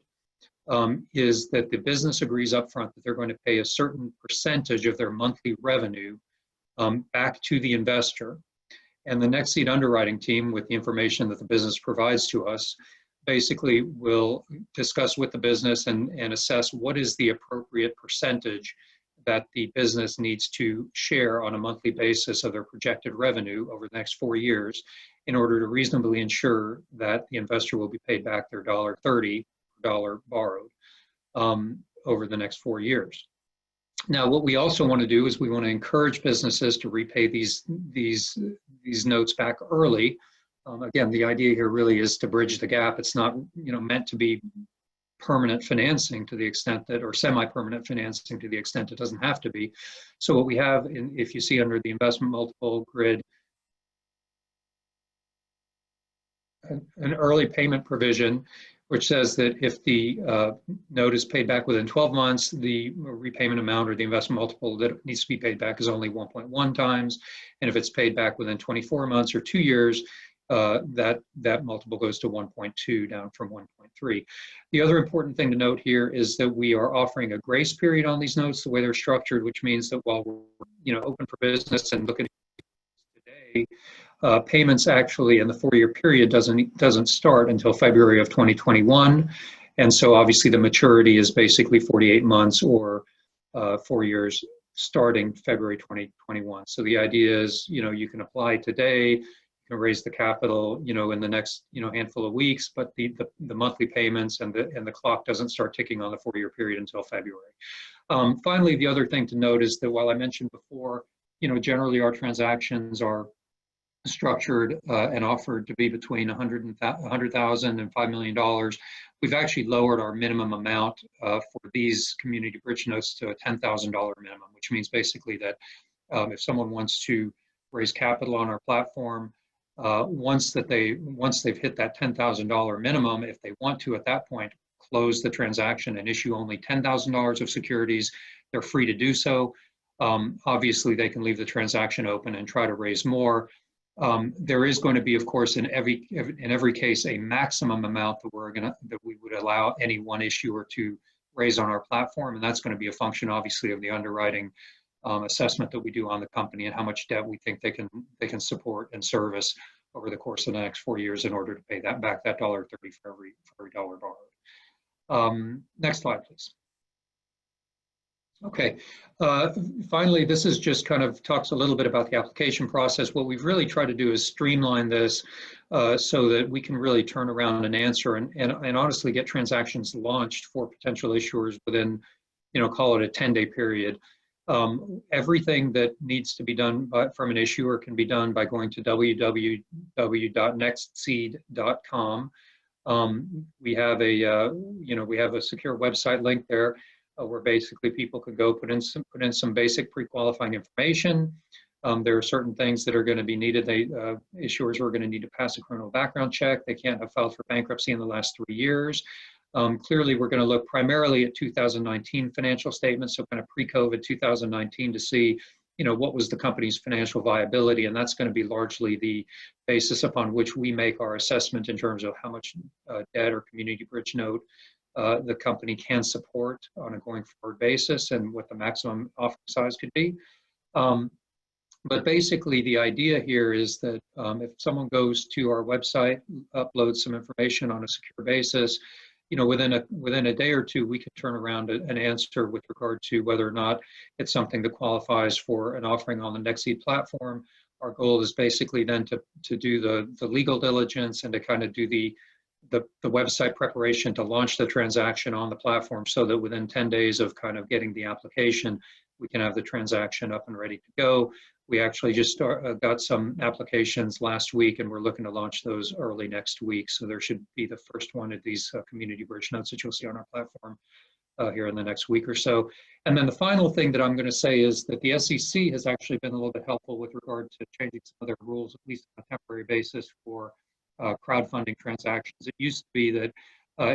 is that the business agrees up front that they're going to pay a certain percentage of their monthly revenue back to the investor. And the NextSeed underwriting team, with the information that the business provides to us, basically will discuss with the business and assess what is the appropriate percentage that the business needs to share on a monthly basis of their projected revenue over the next 4 years in order to reasonably ensure that the investor will be paid back their $1.30 borrowed over the next 4 years. Now, what we also want to do is we want to encourage businesses to repay these notes back early. Again, the idea here really is to bridge the gap. It's not meant to be permanent financing to the extent that, or semi-permanent financing to the extent it doesn't have to be. So what we have, if you see under the investment multiple grid, an early payment provision, which says that if the note is paid back within 12 months, the repayment amount or the investment multiple that needs to be paid back is only 1.1 times. And if it's paid back within 24 months or 2 years, that multiple goes to 1.2 down from 1.3. The other important thing to note here is that we are offering a grace period on these notes the way they're structured, which means that while we're open for business and looking at today, payments actually in the 4-year period doesn't start until February of 2021. And so obviously the maturity is basically 48 months or 4 years starting February 2021. So the idea is, you can apply today, raise the capital, in the next, handful of weeks, but the monthly payments and the clock doesn't start ticking on the 4-year period until February. Finally, the other thing to note is that while I mentioned before, generally our transactions are structured and offered to be between $100,000 and $5 million. We've actually lowered our minimum amount for these community bridge notes to a $10,000 minimum, which means basically that if someone wants to raise capital on our platform, once they've hit that $10,000 minimum, if they want to at that point close the transaction and issue only $10,000 of securities, they're free to do so. Obviously, they can leave the transaction open and try to raise more. There is going to be, of course, in every case, a maximum amount that we would allow any one issuer to raise on our platform, and that's going to be a function, obviously, of the underwriting assessment that we do on the company and how much debt we think they can support and service over the course of the next 4 years in order to pay that back, that $1.30 for every dollar borrowed. Next slide, please. Okay, finally, this is just kind of talks a little bit about the application process. What we've really tried to do is streamline this so that we can really turn around and answer and honestly get transactions launched for potential issuers within, call it a 10-day period. Everything that needs to be done from an issuer can be done by going to www.nextseed.com. We have a secure website link there where basically people can go put in some basic pre-qualifying information. There are certain things that are going to be needed. Issuers are going to need to pass a criminal background check. They can't have filed for bankruptcy in the last 3 years. Clearly, we're going to look primarily at 2019 financial statements, so kind of pre-COVID 2019 to see, what was the company's financial viability, and that's going to be largely the basis upon which we make our assessment in terms of how much debt or community bridge note the company can support on a going forward basis and what the maximum offering size could be. But basically, the idea here is that if someone goes to our website, uploads some information on a secure basis, within a day or two, we can turn around an answer with regard to whether or not it's something that qualifies for an offering on the NextSeed platform. Our goal is basically then to do the legal diligence and to kind of do the website preparation to launch the transaction on the platform so that within 10 days of kind of getting the application, we can have the transaction up and ready to go. We actually just got some applications last week and we're looking to launch those early next week. So there should be the first one of these community bridge notes that you'll see on our platform here in the next week or so. And then the final thing that I'm going to say is that the SEC has actually been a little bit helpful with regard to changing some of their rules, at least on a temporary basis for crowdfunding transactions. It used to be that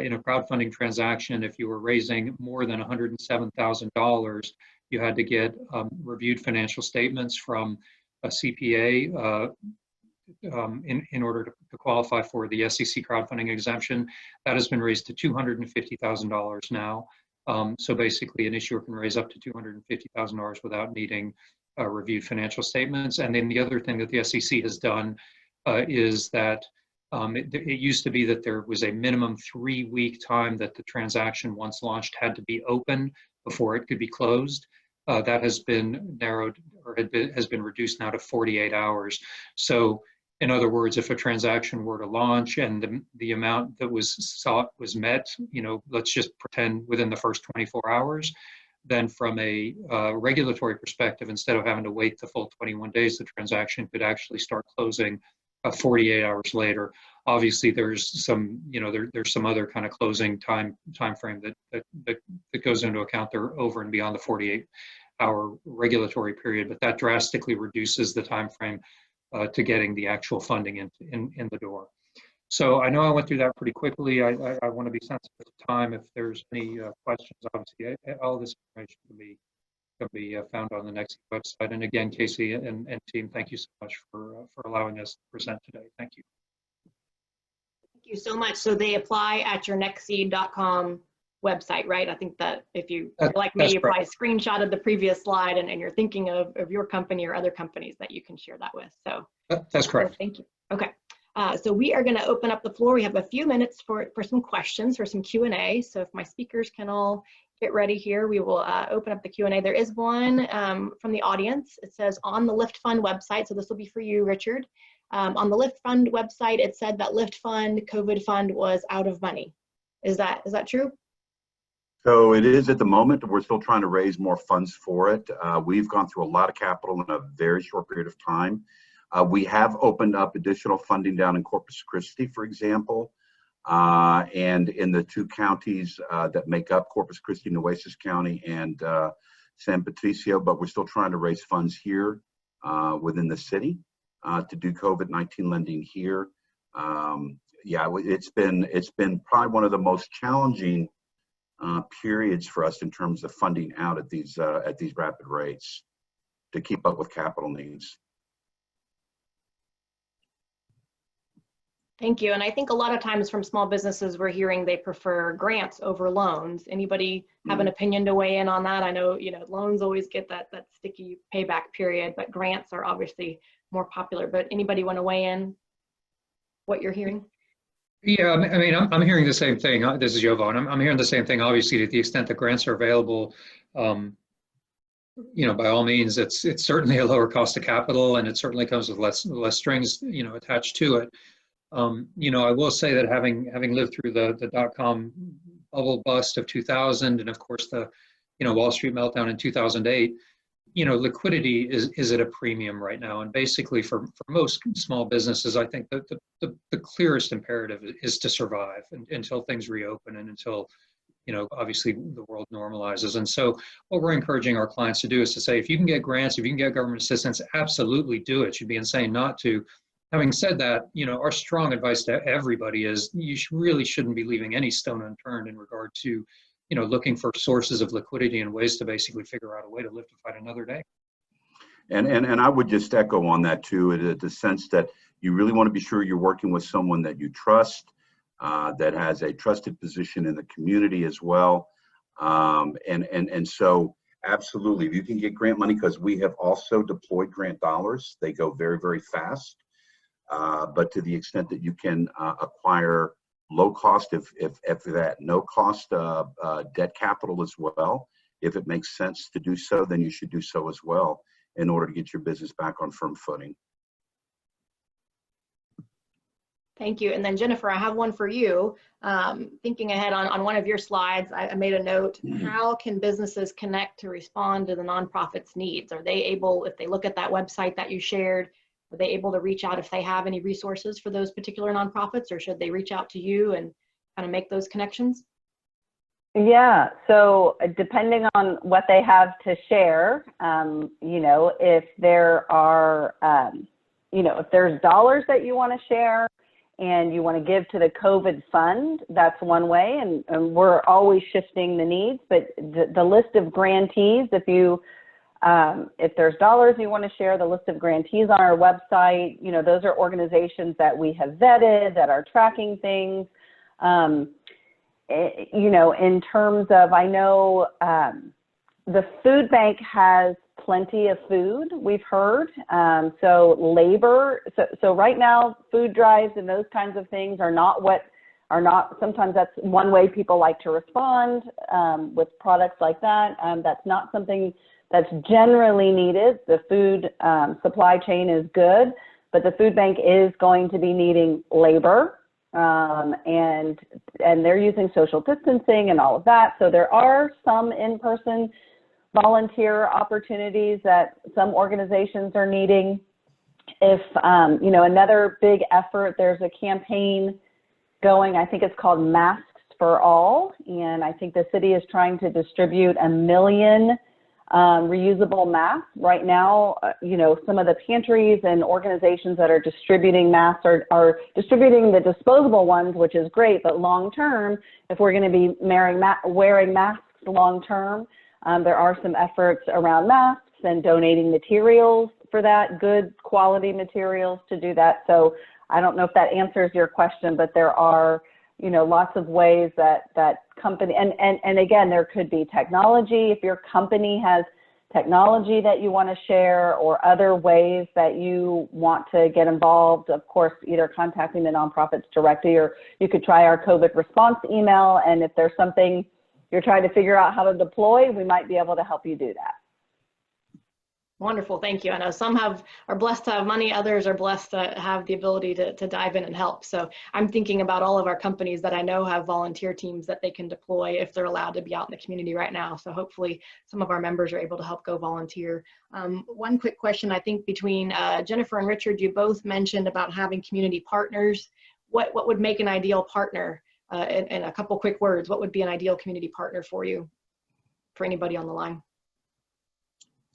in a crowdfunding transaction, if you were raising more than $107,000, you had to get reviewed financial statements from a CPA in order to qualify for the SEC crowdfunding exemption. That has been raised to $250,000 now. So basically, an issuer can raise up to $250,000 without needing reviewed financial statements. And then the other thing that the SEC has done is that it used to be that there was a minimum 3-week time that the transaction, once launched, had to be open before it could be closed. That has been narrowed or has been reduced now to 48 hours. So in other words, if a transaction were to launch and the amount that was sought was met, let's just pretend within the first 24 hours, then from a regulatory perspective, instead of having to wait the full 21 days, the transaction could actually start closing 48 hours later. Obviously, there's some, there's some other kind of closing time frame that goes into account there over and beyond the 48-hour regulatory period, but that drastically reduces the time frame to getting the actual funding in the door. So I know I went through that pretty quickly. I want to be sensitive to time. If there's any questions, obviously, all this information can be found on the NextSeed website. And again, Casey and team, thank you so much for allowing us to present today. Thank you. Thank you so much. So they apply at your nextseed.com website, right? I think that if you're like me, you probably screenshotted the previous slide and you're thinking of your company or other companies that you can share that with. So that's correct. So thank you. Okay. So we are going to open up the floor. We have a few minutes for some questions, for some Q&A. So if my speakers can all get ready here, we will open up the Q&A. There is one from the audience. It says on the LiftFund website, so this will be for you, Richard. On the LiftFund website, it said that LiftFund COVID fund was out of money. Is that true? So it is at the moment. We're still trying to raise more funds for it. We've gone through a lot of capital in a very short period of time. We have opened up additional funding down in Corpus Christi, for example, and in the 2 counties that make up Corpus Christi, Nueces County, and San Patricio, but we're still trying to raise funds here within the city to do COVID-19 lending here. Yeah, it's been probably one of the most challenging periods for us in terms of funding out at these rapid rates to keep up with capital needs. Thank you. And I think a lot of times from small businesses, we're hearing they prefer grants over loans. Anybody have an opinion to weigh in on that? I know, loans always get that sticky payback period, but grants are obviously more popular. But anybody want to weigh in what you're hearing? Yeah, I mean, I'm hearing the same thing. This is Jovan. I'm hearing the same thing. Obviously, to the extent that grants are available, by all means, it's certainly a lower cost of capital, and it certainly comes with less strings, attached to it. I will say that having lived through the dot-com bubble bust of 2000, and of course the Wall Street meltdown in 2008, liquidity is at a premium right now. And basically for most small businesses, I think that the clearest imperative is to survive until things reopen and until obviously the world normalizes. And so what we're encouraging our clients to do is to say, if you can get grants, if you can get government assistance, absolutely do it. You'd be insane not to. Having said that, our strong advice to everybody is you really shouldn't be leaving any stone unturned in regard to, looking for sources of liquidity and ways to basically figure out a way to live to fight another day. And I would just echo on that too, the sense that you really want to be sure you're working with someone that you trust, that has a trusted position in the community as well. And so absolutely, if you can get grant money, because we have also deployed grant dollars, they go very, very fast. But to the extent that you can acquire low cost, if that no cost debt capital as well, if it makes sense to do so, then you should do so as well in order to get your business back on firm footing. Thank you. And then Jennifer, I have one for you. Thinking ahead on one of your slides, I made a note. How can businesses connect to respond to the nonprofits' needs? Are they able, if they look at that website that you shared, are they able to reach out if they have any resources for those particular nonprofits, or should they reach out to you and kind of make those connections? Yeah, so depending on what they have to share, if there are, if there's dollars that you want to share and you want to give to the COVID fund, that's one way, and we're always shifting the needs, but the list of grantees, if there's dollars you want to share, the list of grantees on our website, those are organizations that we have vetted, that are tracking things. In terms of, I know the food bank has plenty of food, we've heard. So labor, so right now, food drives and those kinds of things sometimes that's one way people like to respond with products like that. That's not something that's generally needed. The food supply chain is good, but the food bank is going to be needing labor, and they're using social distancing and all of that. So there are some in-person volunteer opportunities that some organizations are needing. If, another big effort, there's a campaign going, I think it's called Masks for All, and I think the city is trying to distribute 1 million reusable masks. Right now, some of the pantries and organizations that are distributing masks are distributing the disposable ones, which is great, but long term, if we're going to be wearing masks long term, there are some efforts around masks and donating materials for that, good quality materials to do that. So I don't know if that answers your question, but there are lots of ways that company, and again, there could be technology. If your company has technology that you want to share or other ways that you want to get involved, of course, either contacting the nonprofits directly, or you could try our COVID response email. And if there's something you're trying to figure out how to deploy, we might be able to help you do that. Wonderful, thank you. I know some are blessed to have money, others are blessed to have the ability to dive in and help. So I'm thinking about all of our companies that I know have volunteer teams that they can deploy if they're allowed to be out in the community right now. So hopefully some of our members are able to help go volunteer. One quick question, I think between Jennifer and Richard, you both mentioned about having community partners. What would make an ideal partner? In a couple quick words, what would be an ideal community partner for you, for anybody on the line?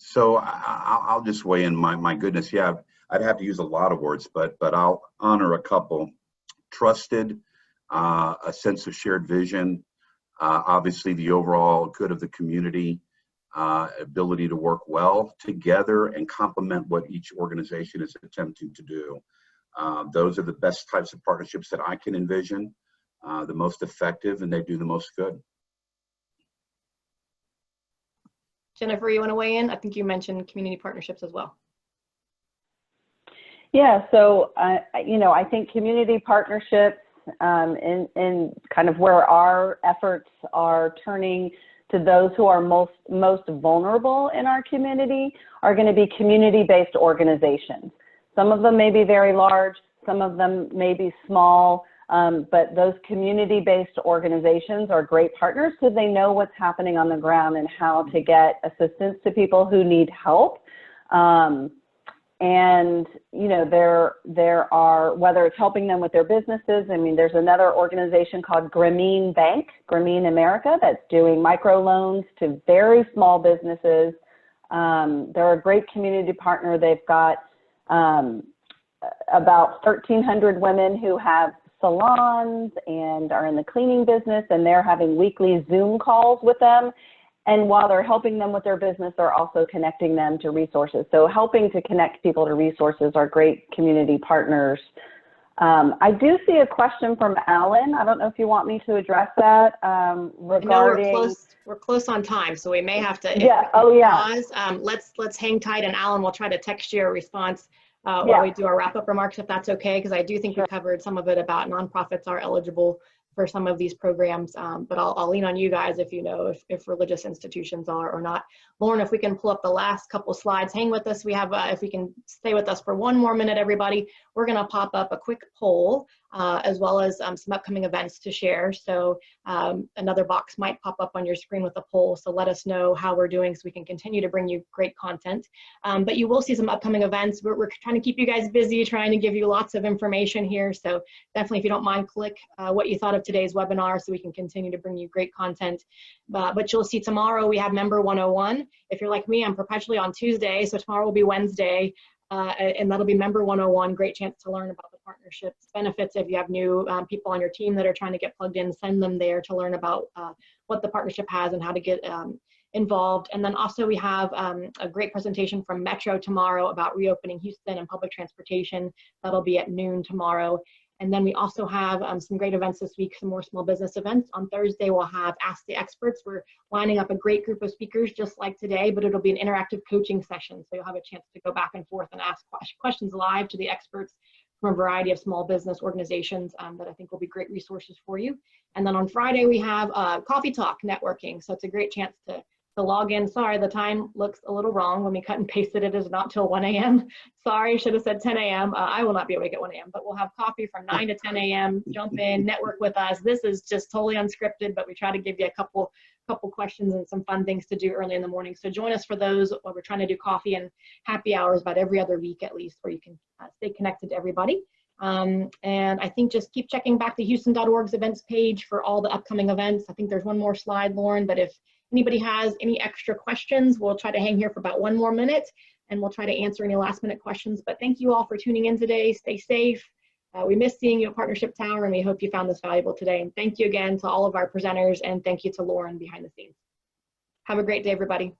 So I'll just weigh in. My goodness, yeah, I'd have to use a lot of words, but I'll honor a couple. Trusted, a sense of shared vision, obviously the overall good of the community, ability to work well together and complement what each organization is attempting to do. Those are the best types of partnerships that I can envision, the most effective, and they do the most good. Jennifer, you want to weigh in? I think you mentioned community partnerships as well. Yeah, so I think community partnerships in kind of where our efforts are turning to those who are most vulnerable in our community are going to be community-based organizations. Some of them may be very large, some of them may be small, but those community-based organizations are great partners because they know what's happening on the ground and how to get assistance to people who need help. And, there are, whether it's helping them with their businesses, I mean, there's another organization called Grameen Bank, Grameen America, that's doing microloans to very small businesses. They're a great community partner. They've got about 1,300 women who have salons and are in the cleaning business, and they're having weekly Zoom calls with them. And while they're helping them with their business, they're also connecting them to resources. So helping to connect people to resources are great community partners. I do see a question from Alan. I don't know if you want me to address that regarding. No, we're close on time, so we may have to. Yeah. Oh, yeah. Pause. Let's hang tight, and Alan will try to text you a response while we do our wrap-up remarks, if that's okay, because I do think we covered some of it about nonprofits are eligible for some of these programs, but I'll lean on you guys if you know if religious institutions are or not. Lauren, if we can pull up the last couple slides, hang with us. We have, if we can stay with us for one more minute, everybody, we're gonna pop up a quick poll as well as some upcoming events to share. So another box might pop up on your screen with a poll, so let us know how we're doing so we can continue to bring you great content. But you will see some upcoming events. We're trying to keep you guys busy, trying to give you lots of information here. So definitely, if you don't mind, click what you thought of today's webinar so we can continue to bring you great content. But you'll see tomorrow we have Member 101. If you're like me, I'm perpetually on Tuesday, so tomorrow will be Wednesday, and that'll be Member 101. Great chance to learn about the partnerships benefits. If you have new people on your team that are trying to get plugged in, send them there to learn about what the partnership has and how to get involved. And then also we have a great presentation from Metro tomorrow about reopening Houston and public transportation. That'll be at noon tomorrow. And then we also have some great events this week, some more small business events. On Thursday, we'll have Ask the Experts. We're lining up a great group of speakers just like today, but it'll be an interactive coaching session. So you'll have a chance to go back and forth and ask questions live to the experts from a variety of small business organizations that I think will be great resources for you. And then on Friday, we have Coffee Talk networking. So it's a great chance to log in. Sorry, the time looks a little wrong when we cut and pasted it. It is not till 1 a.m. Sorry, should have said 10 a.m. I will not be awake at 1 a.m., but we'll have coffee from 9 to 10 a.m. Jump in, network with us. This is just totally unscripted, but we try to give you a couple questions and some fun things to do early in the morning. So join us for those. We're trying to do coffee and happy hours about every other week at least, where you can stay connected to everybody. And I think just keep checking back the Houston.org's events page for all the upcoming events. I think there's one more slide, Lauren, but if anybody has any extra questions, we'll try to hang here for about 1 more minute and we'll try to answer any last minute questions. But thank you all for tuning in today. Stay safe. We miss seeing you at Partnership Tower, and we hope you found this valuable today. And thank you again to all of our presenters, and thank you to Lauren behind the scenes. Have a great day, everybody.